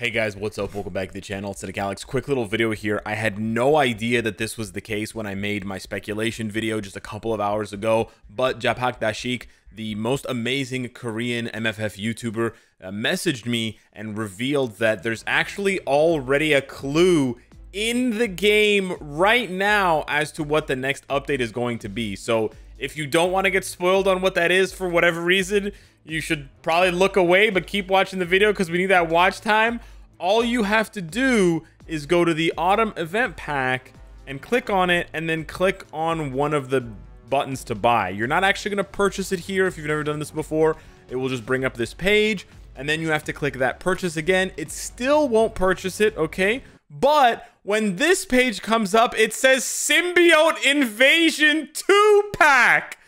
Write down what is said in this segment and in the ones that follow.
Hey guys, what's up? Welcome back to the channel. It's Cynicalex. Quick little video here. I had no idea that this was the case when I made my speculation video just a couple of hours ago, but Japak Dashik, the most amazing Korean MFF YouTuber, messaged me and revealed that there's actually already a clue in the game right now as to what the next update is going to be. So if you don't want to get spoiled on what that is for whatever reason, you should probably look away, but keep watching the video because we need that watch time. All you have to do is go to the autumn event pack and click on it, and then click on one of the buttons to buy. You're not actually going to purchase it here if you've never done this before. It will just bring up this page, and then you have to click that purchase again. It still won't purchase it, okay? But when this page comes up, it says Symbiote Invasion 2 pack.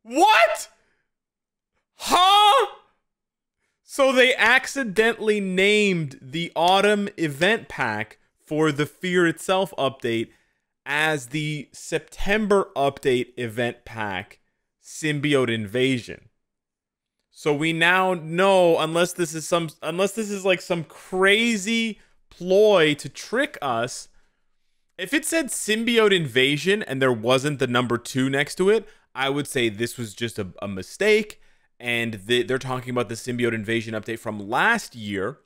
What? Huh? So they accidentally named the autumn event pack for the Fear Itself update as the September update event pack, Symbiote Invasion. So we now know, unless this is like some crazy ploy to trick us, if it said Symbiote Invasion and there wasn't the number 2 next to it, I would say this was just a mistake. And they're talking about the Symbiote Invasion update from last year,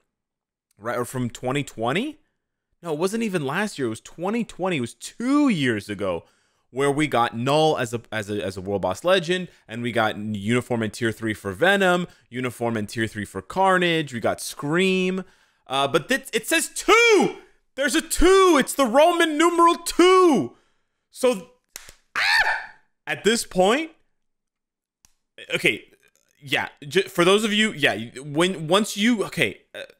right? Or from 2020? No, it wasn't even last year. It was 2020. It was 2 years ago, where we got Knull as a World Boss Legend, and we got Uniform and Tier 3 for Venom, Uniform and Tier 3 for Carnage. We got Scream. But it says 2! There's a 2! It's the Roman numeral 2! So, at this point, okay, yeah, for those of you, yeah,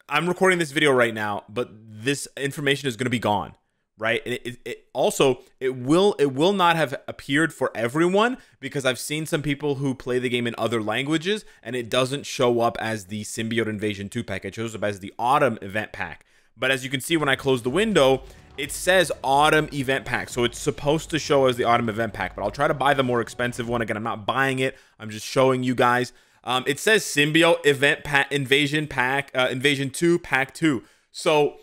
I'm recording this video right now, but this information is going to be gone, right? And it will not have appeared for everyone, because I've seen some people who play the game in other languages and it doesn't show up as the Symbiote Invasion 2 pack. It shows up as the Autumn event pack. But as you can see when I close the window, it says Autumn event pack. So it's supposed to show as the Autumn event pack, but I'll try to buy the more expensive one. Again, I'm not buying it. I'm just showing you guys. It says Symbiote event pack Invasion pack Invasion 2 pack 2. So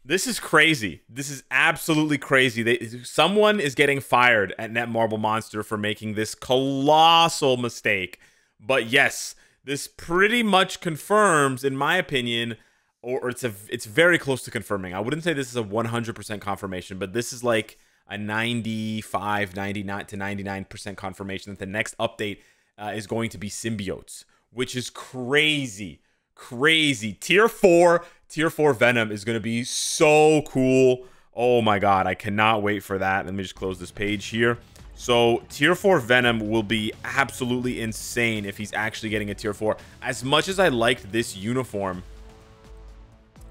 this is crazy. This is absolutely crazy. Someone is getting fired at Netmarble Monster for making this colossal mistake. But yes, this pretty much confirms, in my opinion, or it's very close to confirming. I wouldn't say this is a 100% confirmation, but this is like a 95, 99 to 99% confirmation that the next update is going to be symbiotes, which is crazy. Tier 4 Venom is going to be so cool. Oh my god, I cannot wait for that. Let me just close this page here. So Tier 4 Venom will be absolutely insane if he's actually getting a Tier 4. As much as I liked this uniform,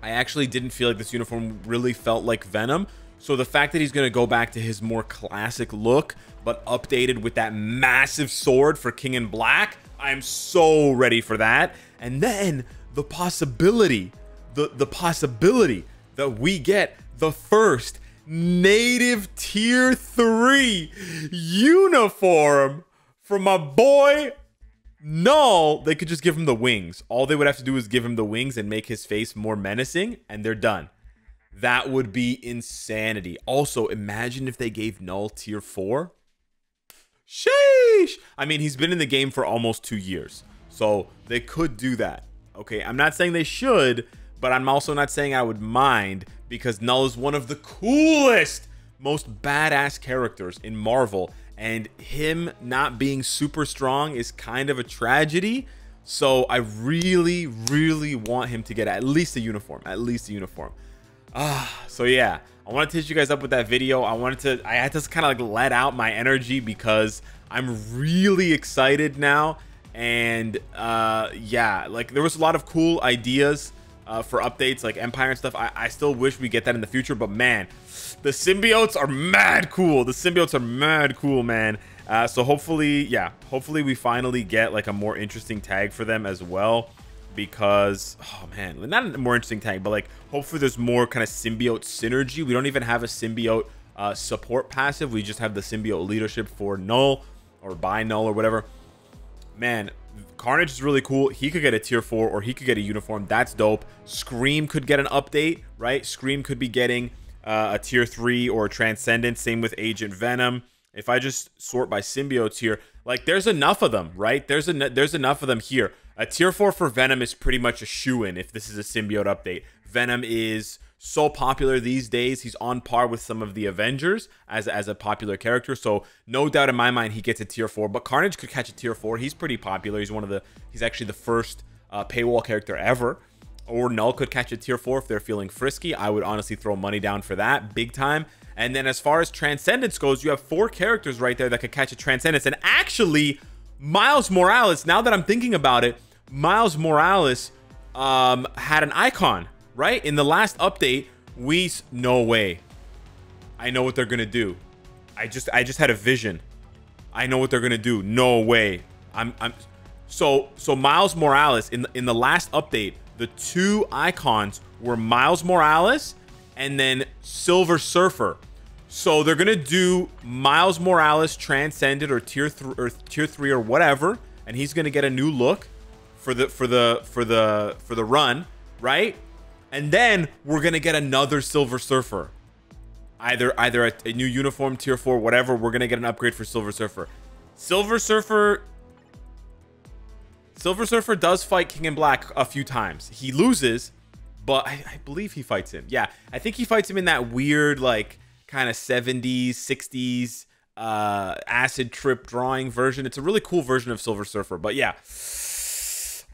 I actually didn't feel like this uniform really felt like Venom. So the fact that he's going to go back to his more classic look, but updated with that massive sword for King in Black, I'm so ready for that. And then the possibility, the possibility that we get the first native Tier 3 uniform from my boy Knull. They could just give him the wings. All they would have to do is give him the wings and make his face more menacing, and they're done. That would be insanity. Also, imagine if they gave Knull Tier 4. Sheesh! I mean, he's been in the game for almost 2 years, so they could do that. Okay, I'm not saying they should, but I'm also not saying I would mind, because Knull is one of the coolest, most badass characters in Marvel, and him not being super strong is kind of a tragedy. So I really, really want him to get at least a uniform. So yeah, I wanted to hit you guys up with that video. I had to kind of like let out my energy because I'm really excited now. And yeah, like there was a lot of cool ideas for updates like Empire and stuff. I still wish we get that in the future, but man, the symbiotes are mad cool. Man. So hopefully, yeah, hopefully we finally get like a more interesting tag for them as well. Because, oh man, not a more interesting tag, but like hopefully there's more kind of symbiote synergy. We don't even have a symbiote support passive. We just have the symbiote leadership for Knull or by Knull or whatever. Man, Carnage is really cool. He could get a tier 4 or he could get a uniform. That's dope. Scream could get an update, right? Scream could be getting a tier 3 or a Transcendent. Same with Agent Venom. If I just sort by symbiotes here, like there's enough of them, right? There's enough of them here. A tier 4 for Venom is pretty much a shoo-in if this is a symbiote update. Venom is so popular these days. He's on par with some of the Avengers as a popular character. So no doubt in my mind he gets a tier 4. But Carnage could catch a tier 4. He's pretty popular. He's actually the first paywall character ever. Or Knull could catch a tier 4 if they're feeling frisky. I would honestly throw money down for that big time. And then as far as Transcendence goes, you have 4 characters right there that could catch a Transcendence. And actually, Miles Morales, now that I'm thinking about it, Miles Morales had an icon, right? In the last update, no way. I know what they're gonna do. I just had a vision. I know what they're gonna do. No way. So Miles Morales in the last update, the 2 icons were Miles Morales and then Silver Surfer. So they're gonna do Miles Morales Transcended or tier 3 or whatever, and he's gonna get a new look for the run, right? And then we're gonna get another Silver Surfer, either a new uniform, tier 4, whatever. We're gonna get an upgrade for Silver Surfer. Silver Surfer does fight King in Black a few times. He loses, but I believe he fights him. Yeah, I think he fights him in that weird like kind of 70s, 60s acid trip drawing version. It's a really cool version of Silver Surfer. But yeah.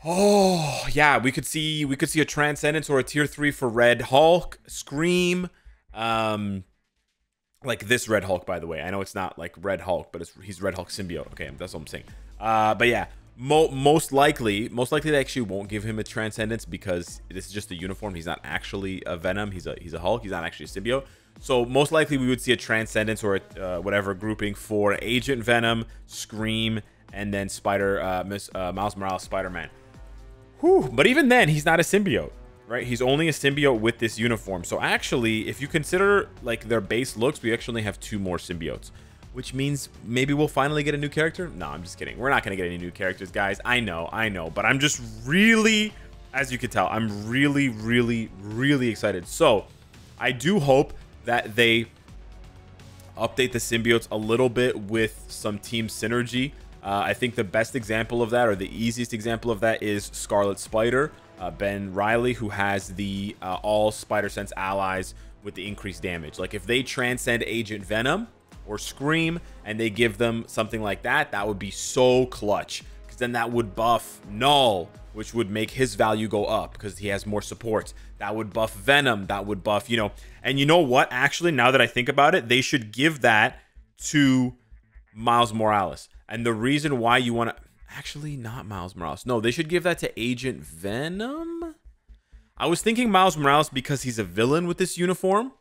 Oh, yeah, we could see a Transcendence or a tier 3 for Red Hulk, Scream, like this Red Hulk, by the way. I know it's not like Red Hulk, but he's Red Hulk symbiote. Okay, that's what I'm saying. But yeah, most likely they actually won't give him a Transcendence because this is just a uniform. He's not actually a Venom. He's a Hulk. He's not actually a symbiote. So most likely we would see a Transcendence or a, whatever grouping for Agent Venom, Scream, and then Miles Morales Spider-Man. Whew. But even then, he's not a symbiote, right? He's only a symbiote with this uniform. So actually, if you consider like their base looks, we actually have 2 more symbiotes, which means maybe we'll finally get a new character. No, I'm just kidding. We're not going to get any new characters, guys. I know. But I'm just really, as you can tell, I'm really, really, really excited. So I do hope that they update the symbiotes a little bit with some team synergy. I think the best example of that, or the easiest example of that, is Scarlet Spider, Ben Reilly, who has the all Spider Sense allies with the increased damage. Like if they transcend Agent Venom or Scream and they give them something like that, that would be so clutch, because then that would buff Knull, which would make his value go up because he has more supports. That would buff Venom. That would buff, you know. And you know what? Actually, now that I think about it, they should give that to Miles Morales. And the reason why you want to... Actually, not Miles Morales. No, they should give that to Agent Venom. I was thinking Miles Morales because he's a villain with this uniform.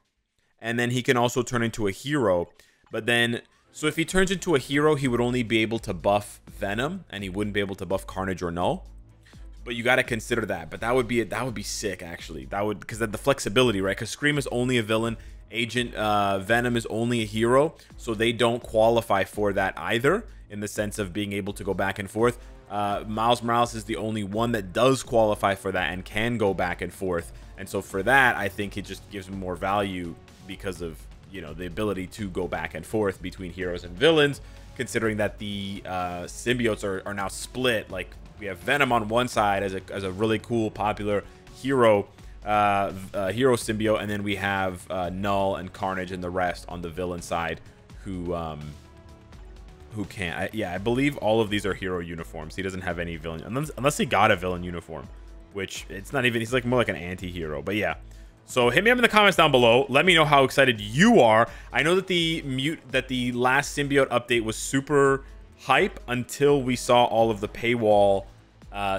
And then he can also turn into a hero. But then... So if he turns into a hero, he would only be able to buff Venom. And he wouldn't be able to buff Carnage or Knull. But you got to consider that. But that would be sick, actually. That would... Because the flexibility, right? Because Scream is only a villain. Agent Venom is only a hero. So they don't qualify for that either, in the sense of being able to go back and forth. Miles Morales is the only one that does qualify for that and can go back and forth. And so for that, I think it just gives him more value because of, you know, the ability to go back and forth between heroes and villains, considering that the symbiotes are now split. Like we have Venom on one side as a really cool, popular hero symbiote, and then we have Knull and Carnage and the rest on the villain side who can't. I believe all of these are hero uniforms. He doesn't have any villain, unless he got a villain uniform, which it's not even. He's like more like an anti-hero. But yeah, so hit me up in the comments down below. Let me know how excited you are. I know that the last symbiote update was super hype until we saw all of the paywall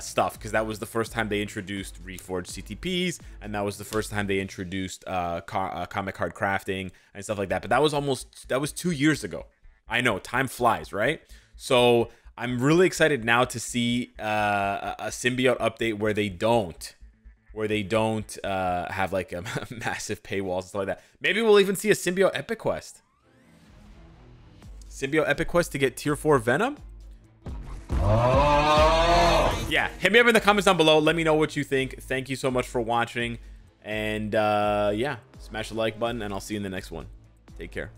stuff, because that was the first time they introduced reforged CTPs, and that was the first time they introduced comic card crafting and stuff like that. But that was 2 years ago. I know, time flies, right? So I'm really excited now to see a symbiote update where they don't have like a massive paywalls and stuff like that. Maybe we'll even see a symbiote epic quest. Symbiote epic quest to get tier 4 Venom. yeah, hit me up in the comments down below. Let me know what you think. Thank you so much for watching. And yeah, smash the like button, and I'll see you in the next one. Take care.